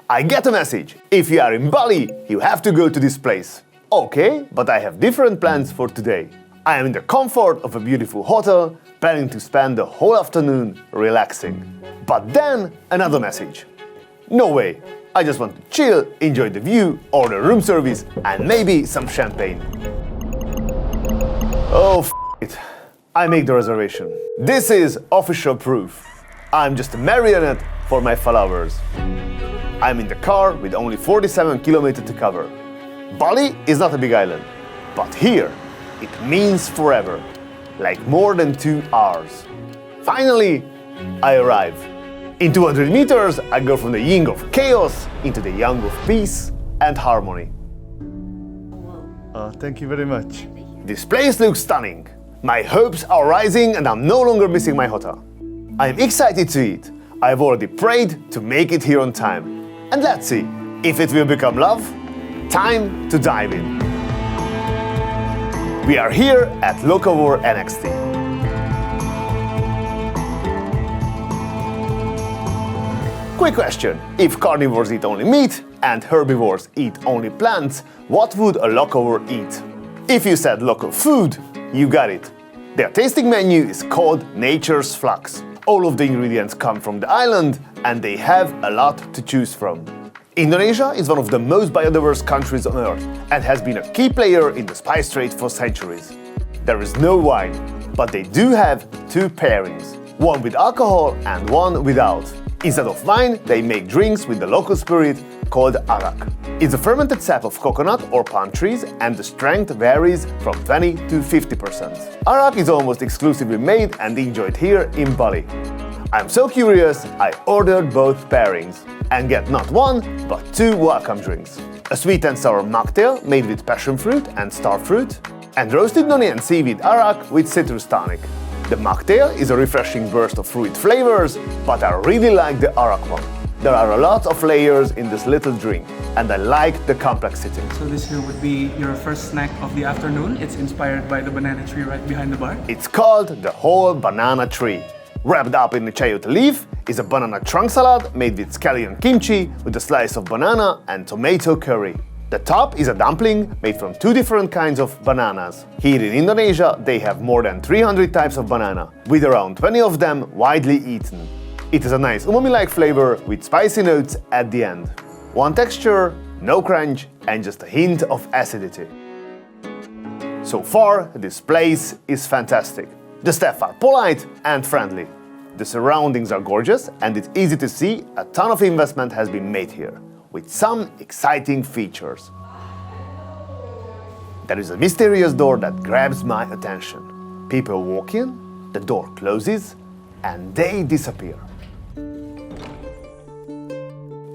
I get a message. If you are in Bali, you have to go to this place. Okay, but I have different plans for today. I am in the comfort of a beautiful hotel, planning to spend the whole afternoon relaxing. But then another message. No way. I just want to chill, enjoy the view, order room service, and maybe some champagne. Oh, f it. I make the reservation. This is official proof. I'm just a marionette for my followers. I'm in the car with only 47 kilometers to cover. Bali is not a big island, but here it means forever, like more than 2 hours. Finally, I arrive. In 200 meters, I go from the yin of chaos into the yang of peace and harmony. Thank you very much. This place looks stunning. My hopes are rising and I'm no longer missing my hotel. I'm excited to eat. I've already prayed to make it here on time. And let's see, if it will become love, time to dive in. We are here at Locavore NXT. Quick question, if carnivores eat only meat and herbivores eat only plants, what would a locavore eat? If you said local food, you got it. Their tasting menu is called Nature's Flux. All of the ingredients come from the island and they have a lot to choose from. Indonesia is one of the most biodiverse countries on earth and has been a key player in the spice trade for centuries. There is no wine, but they do have 2 pairings, one with alcohol and one without. Instead of wine, they make drinks with the local spirit called arak. It's a fermented sap of coconut or palm trees and the strength varies from 20 to 50%. Arak is almost exclusively made and enjoyed here in Bali. I'm so curious, I ordered both pairings and get not 1, but 2 welcome drinks. A sweet and sour mocktail made with passion fruit and star fruit, and roasted noni and seaweed arak with citrus tonic. The mocktail is a refreshing burst of fruit flavors, but I really like the arak one. There are a lot of layers in this little drink, and I like the complexity. So this here would be your first snack of the afternoon. It's inspired by the banana tree right behind the bar. It's called the whole banana tree. Wrapped up in a chayote leaf is a banana trunk salad made with scallion kimchi with a slice of banana and tomato curry. The top is a dumpling made from 2 different kinds of bananas. Here in Indonesia, they have more than 300 types of banana, with around 20 of them widely eaten. It has a nice umami-like flavor with spicy notes at the end. One texture, no crunch, and just a hint of acidity. So far, this place is fantastic. The staff are polite and friendly. The surroundings are gorgeous and it's easy to see a ton of investment has been made here, with some exciting features. There is a mysterious door that grabs my attention. People walk in, the door closes, and they disappear.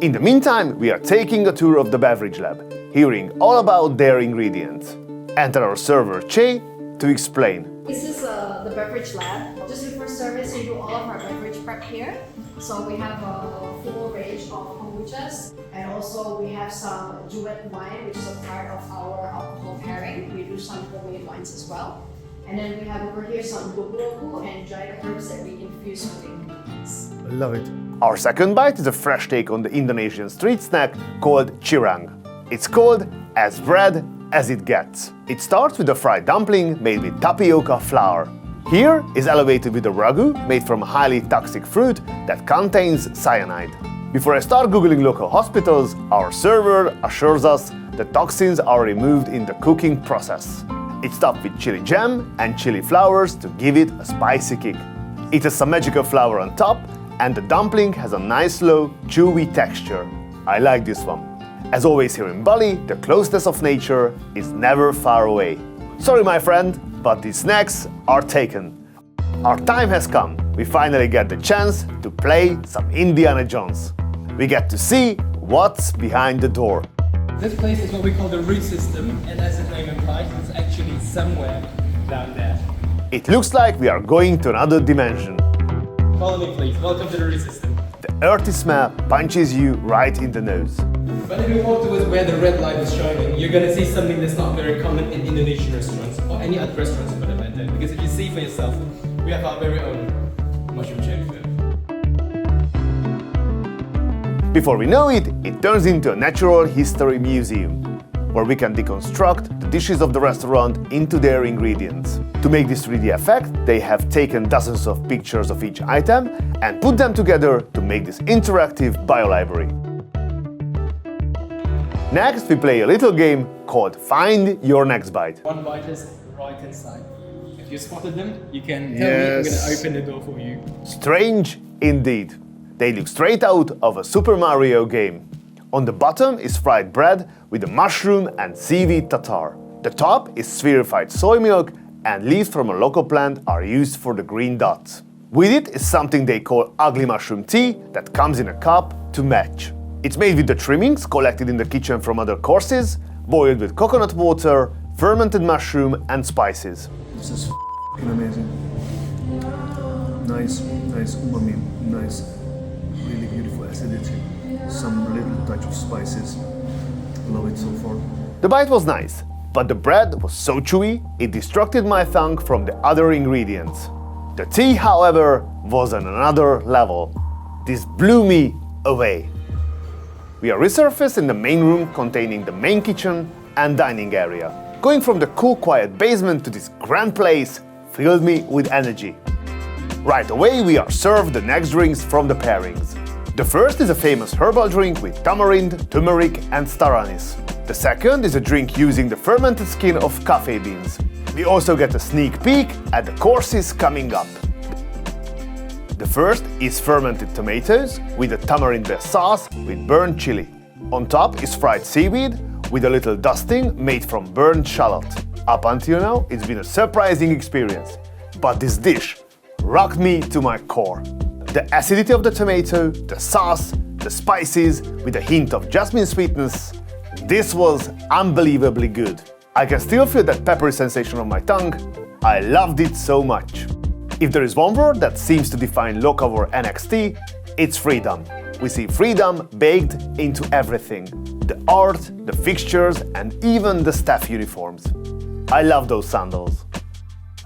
In the meantime, we are taking a tour of the beverage lab, hearing all about their ingredients. Enter our server Che to explain. This is the beverage lab. Just before service, we do all of our beverage prep here. So we have a full range of kombuchas, and also we have some duet wine, which is a part of our alcohol pairing. We do some homemade wines as well. And then we have over here some logu and dried herbs that we infuse with ingredients. I love it. Our second bite is a fresh take on the Indonesian street snack called cirang. It's called as bread as it gets. It starts with a fried dumpling made with tapioca flour. Here is elevated with a ragu made from a highly toxic fruit that contains cyanide. Before I start googling local hospitals, our server assures us the toxins are removed in the cooking process. It's topped with chili jam and chili flowers to give it a spicy kick. It has some magical flour on top, and the dumpling has a nice slow, chewy texture. I like this one. As always here in Bali, the closeness of nature is never far away. Sorry my friend, but these snacks are taken. Our time has come. We finally get the chance to play some Indiana Jones. We get to see what's behind the door. This place is what we call the root system, and as the name implies, it's actually somewhere down there. It looks like we are going to another dimension. Follow me please, welcome to the root system. The earthy smell punches you right in the nose. But if you walk towards where the red light is shining, you're gonna see something that's not very common in Indonesian restaurants, or any other restaurants for that matter. Because if you see for yourself, we have our very own mushroom cherry food. Before we know it, it turns into a natural history museum, where we can deconstruct the dishes of the restaurant into their ingredients. To make this 3D effect, they have taken dozens of pictures of each item and put them together to make this interactive biolibrary. Next, we play a little game called Find Your Next Bite. One bite is right inside. If you spotted them, you can tell me, I'm gonna open the door for you. Strange indeed. They look straight out of a Super Mario game. On the bottom is fried bread with a mushroom and seaweed tartare. The top is spherified soy milk, and leaves from a local plant are used for the green dots. With it is something they call ugly mushroom tea that comes in a cup to match. It's made with the trimmings collected in the kitchen from other courses, boiled with coconut water, fermented mushroom and spices. This is f***ing amazing. Nice umami, nice, really beautiful acidity. Some little touch of spices. Love it so far. The bite was nice, but the bread was so chewy, it distracted my tongue from the other ingredients. The tea, however, was on another level. This blew me away. We are resurfaced in the main room containing the main kitchen and dining area. Going from the cool, quiet basement to this grand place filled me with energy. Right away, we are served the next drinks from the pairings. The first is a famous herbal drink with tamarind, turmeric and star anise. The second is a drink using the fermented skin of cafe beans. We also get a sneak peek at the courses coming up. The first is fermented tomatoes with a tamarind-based sauce with burnt chili. On top is fried seaweed with a little dusting made from burnt shallot. Up until now, it's been a surprising experience, but this dish rocked me to my core. The acidity of the tomato, the sauce, the spices with a hint of jasmine sweetness, this was unbelievably good. I can still feel that peppery sensation on my tongue. I loved it so much. If there is one word that seems to define Locavore NXT, it's freedom. We see freedom baked into everything. The art, the fixtures, and even the staff uniforms. I love those sandals.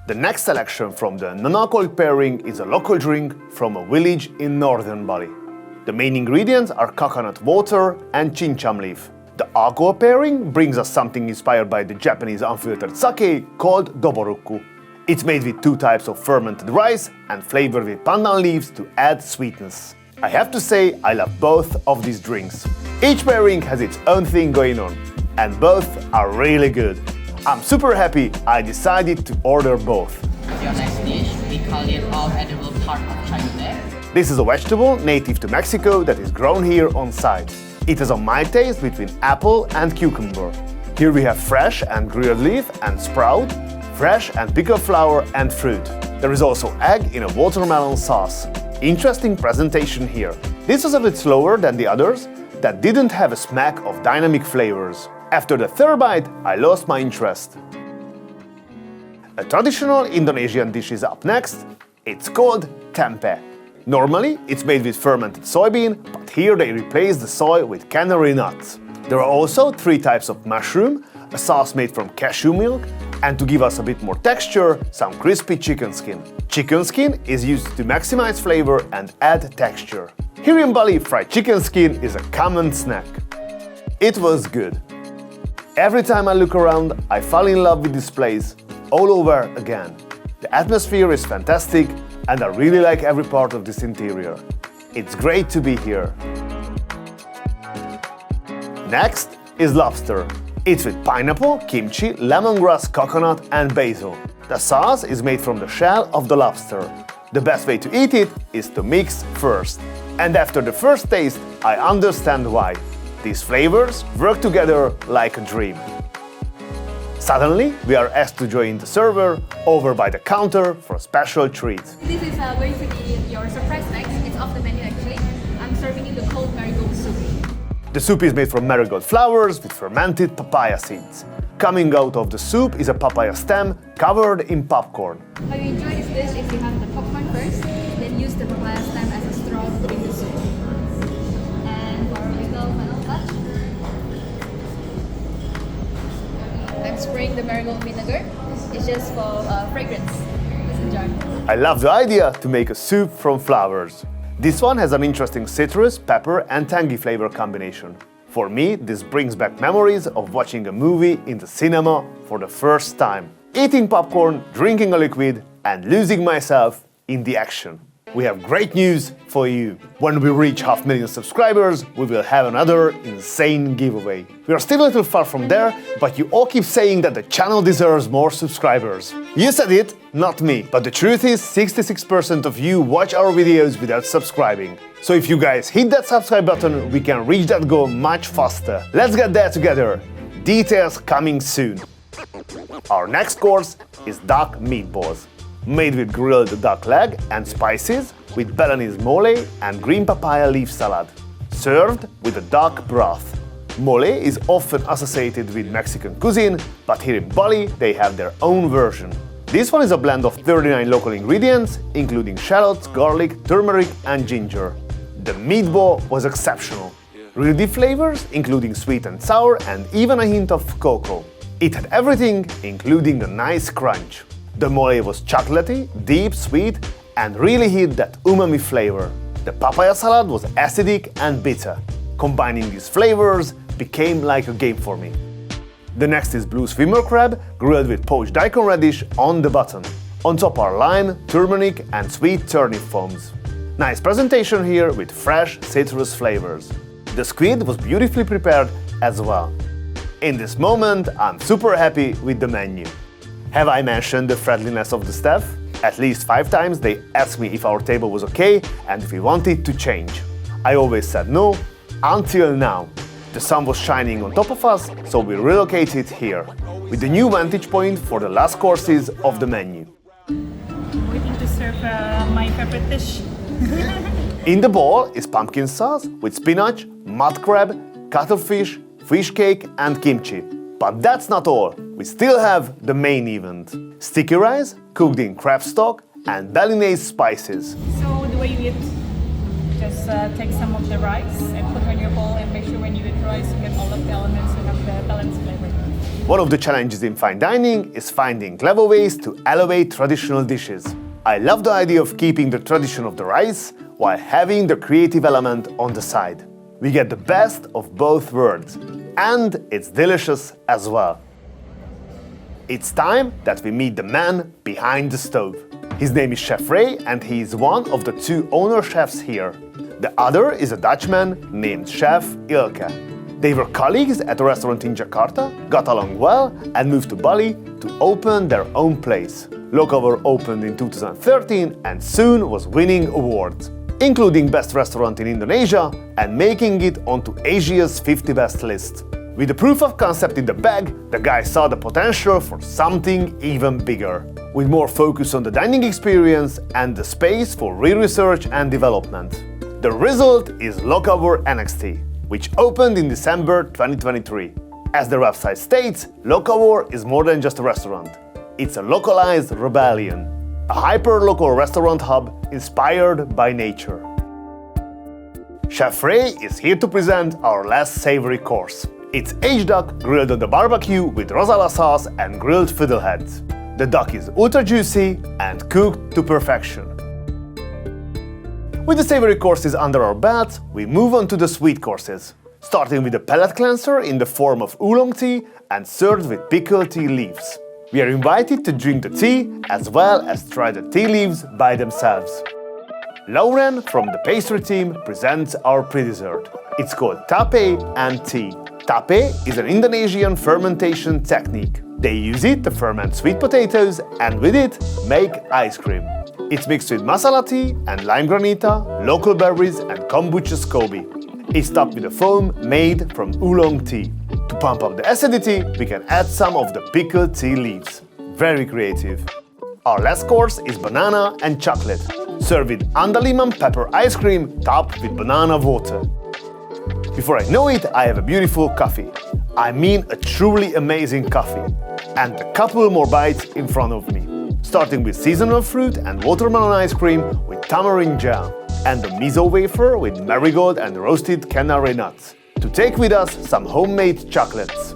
The next selection from the non-alcoholic pairing is a local drink from a village in northern Bali. The main ingredients are coconut water and chincham leaf. The alcohol pairing brings us something inspired by the Japanese unfiltered sake called doboruku. It's made with 2 types of fermented rice and flavored with pandan leaves to add sweetness. I have to say, I love both of these drinks. Each pairing has its own thing going on, and both are really good. I'm super happy I decided to order both. Your next dish, we call it all edible part of China. This is a vegetable native to Mexico that is grown here on site. It has a mild taste between apple and cucumber. Here we have fresh and grilled leaf and sprout, fresh and pickled flour and fruit. There is also egg in a watermelon sauce. Interesting presentation here. This was a bit slower than the others that didn't have a smack of dynamic flavors. After the third bite, I lost my interest. A traditional Indonesian dish is up next. It's called tempeh. Normally, it's made with fermented soybean, but here they replace the soy with canary nuts. There are also 3 types of mushroom, a sauce made from cashew milk, and to give us a bit more texture, some crispy chicken skin. Chicken skin is used to maximize flavor and add texture. Here in Bali, fried chicken skin is a common snack. It was good. Every time I look around, I fall in love with this place all over again. The atmosphere is fantastic, and I really like every part of this interior. It's great to be here. Next is lobster. It's with pineapple, kimchi, lemongrass, coconut and basil. The sauce is made from the shell of the lobster. The best way to eat it is to mix first. And after the first taste, I understand why. These flavors work together like a dream. Suddenly, we are asked to join the server over by the counter for a special treat. This is going to be your surprise next. It's off the menu actually. I'm serving you the cold marigold soup. The soup is made from marigold flowers with fermented papaya seeds. Coming out of the soup is a papaya stem covered in popcorn. How you enjoy this dish is you have the popcorn first, then use the papaya stem as a straw to drink the soup. And for our little final touch, I'm spraying the marigold vinegar. It's just for fragrance. Just enjoy. I love the idea to make a soup from flowers. This one has an interesting citrus, pepper and tangy flavor combination. For me, this brings back memories of watching a movie in the cinema for the first time, eating popcorn, drinking a liquid and losing myself in the action. We have great news for you. When we reach 500,000 subscribers, we will have another insane giveaway. We are still a little far from there, but you all keep saying that the channel deserves more subscribers. You said it, not me. But the truth is, 66% of you watch our videos without subscribing. So if you guys hit that subscribe button, we can reach that goal much faster. Let's get there together. Details coming soon. Our next course is duck meatballs. Made with grilled duck leg and spices, with Balinese mole and green papaya leaf salad. Served with a duck broth. Mole is often associated with Mexican cuisine, but here in Bali they have their own version. This one is a blend of 39 local ingredients, including shallots, garlic, turmeric and ginger. The meatball was exceptional. Real deep flavors, including sweet and sour and even a hint of cocoa. It had everything, including a nice crunch. The mole was chocolatey, deep, sweet, and really hit that umami flavor. The papaya salad was acidic and bitter. Combining these flavors became like a game for me. The next is blue swimmer crab, grilled with poached daikon radish on the bottom. On top are lime, turmeric, and sweet turnip foams. Nice presentation here with fresh citrus flavors. The squid was beautifully prepared as well. In this moment, I'm super happy with the menu. Have I mentioned the friendliness of the staff? At least 5 times they asked me if our table was okay and if we wanted to change. I always said no, until now. The sun was shining on top of us, so we relocated here, with the new vantage point for the last courses of the menu. I'm waiting to serve my favorite dish. In the bowl is pumpkin sauce with spinach, mud crab, cuttlefish, fish cake and kimchi. But that's not all. We still have the main event. Sticky rice, cooked in crab stock and Balinese spices. So the way you eat, just take some of the rice and put on your bowl and make sure when you eat rice you get all of the elements and have the balanced flavor. One of the challenges in fine dining is finding clever ways to elevate traditional dishes. I love the idea of keeping the tradition of the rice while having the creative element on the side. We get the best of both worlds. And it's delicious as well. It's time that we meet the man behind the stove. His name is Chef Ray and he is one of the 2 owner chefs here. The other is a Dutchman named Chef Ilke. They were colleagues at a restaurant in Jakarta, got along well and moved to Bali to open their own place. Locavore opened in 2013 and soon was winning awards, including Best Restaurant in Indonesia and making it onto Asia's 50 Best list. With the proof of concept in the bag, the guy saw the potential for something even bigger, with more focus on the dining experience and the space for real research and development. The result is Locavore NXT, which opened in December 2023. As the website states, Locavore is more than just a restaurant. It's a localized rebellion, a hyper-local restaurant hub inspired by nature. Chef Ray is here to present our last savory course. It's aged duck grilled on the barbecue with rosala sauce and grilled fiddleheads. The duck is ultra juicy and cooked to perfection. With the savory courses under our belt, we move on to the sweet courses, starting with a palate cleanser in the form of oolong tea and served with pickled tea leaves. We are invited to drink the tea as well as try the tea leaves by themselves. Lauren from the pastry team presents our pre-dessert. It's called tape and tea. Tape is an Indonesian fermentation technique. They use it to ferment sweet potatoes and with it make ice cream. It's mixed with masala tea and lime granita, local berries and kombucha scoby. It's topped with a foam made from oolong tea. To pump up the acidity, we can add some of the pickled tea leaves. Very creative. Our last course is banana and chocolate, served with andaliman pepper ice cream topped with banana water. Before I know it, I have a beautiful coffee. I mean a truly amazing coffee. And a couple more bites in front of me. Starting with seasonal fruit and watermelon ice cream with tamarind jam. And a miso wafer with marigold and roasted canary nuts. To take with us some homemade chocolates.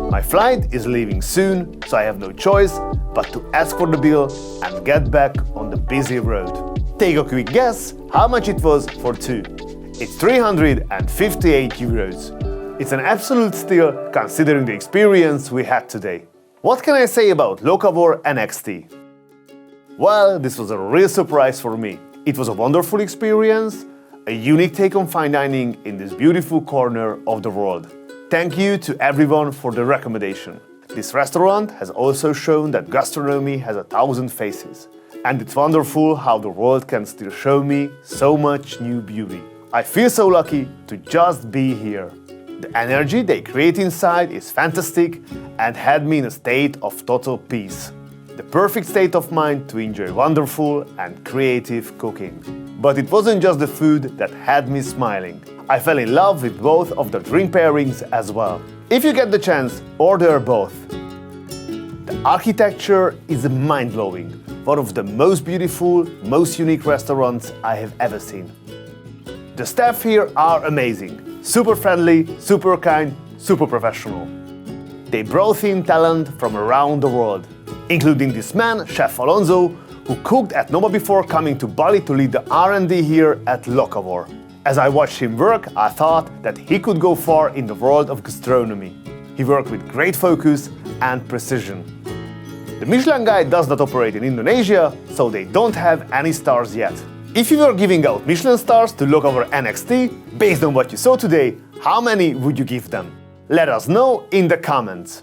My flight is leaving soon, so I have no choice but to ask for the bill and get back on the busy road. Take a quick guess how much it was for two. It's 358 euros. It's an absolute steal considering the experience we had today. What can I say about Locavore NXT? Well, this was a real surprise for me. It was a wonderful experience, a unique take on fine dining in this beautiful corner of the world. Thank you to everyone for the recommendation. This restaurant has also shown that gastronomy has 1,000 faces. And it's wonderful how the world can still show me so much new beauty. I feel so lucky to just be here. The energy they create inside is fantastic and had me in a state of total peace. The perfect state of mind to enjoy wonderful and creative cooking. But it wasn't just the food that had me smiling. I fell in love with both of the drink pairings as well. If you get the chance, order both. The architecture is mind-blowing. One of the most beautiful, most unique restaurants I have ever seen. The staff here are amazing. Super friendly, super kind, super professional. They brought in talent from around the world, including this man, Chef Alonso, who cooked at Noma before coming to Bali to lead the R&D here at Locavore. As I watched him work, I thought that he could go far in the world of gastronomy. He worked with great focus and precision. The Michelin Guide does not operate in Indonesia, so they don't have any stars yet. If you were giving out Michelin stars to Locavore NXT, based on what you saw today, how many would you give them? Let us know in the comments.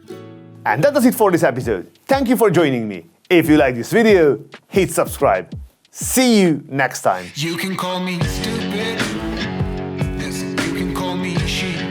And that does it for this episode. Thank you for joining me. If you like this video, hit subscribe. See you next time. You can call me stupid. Yes, you can call me sheep.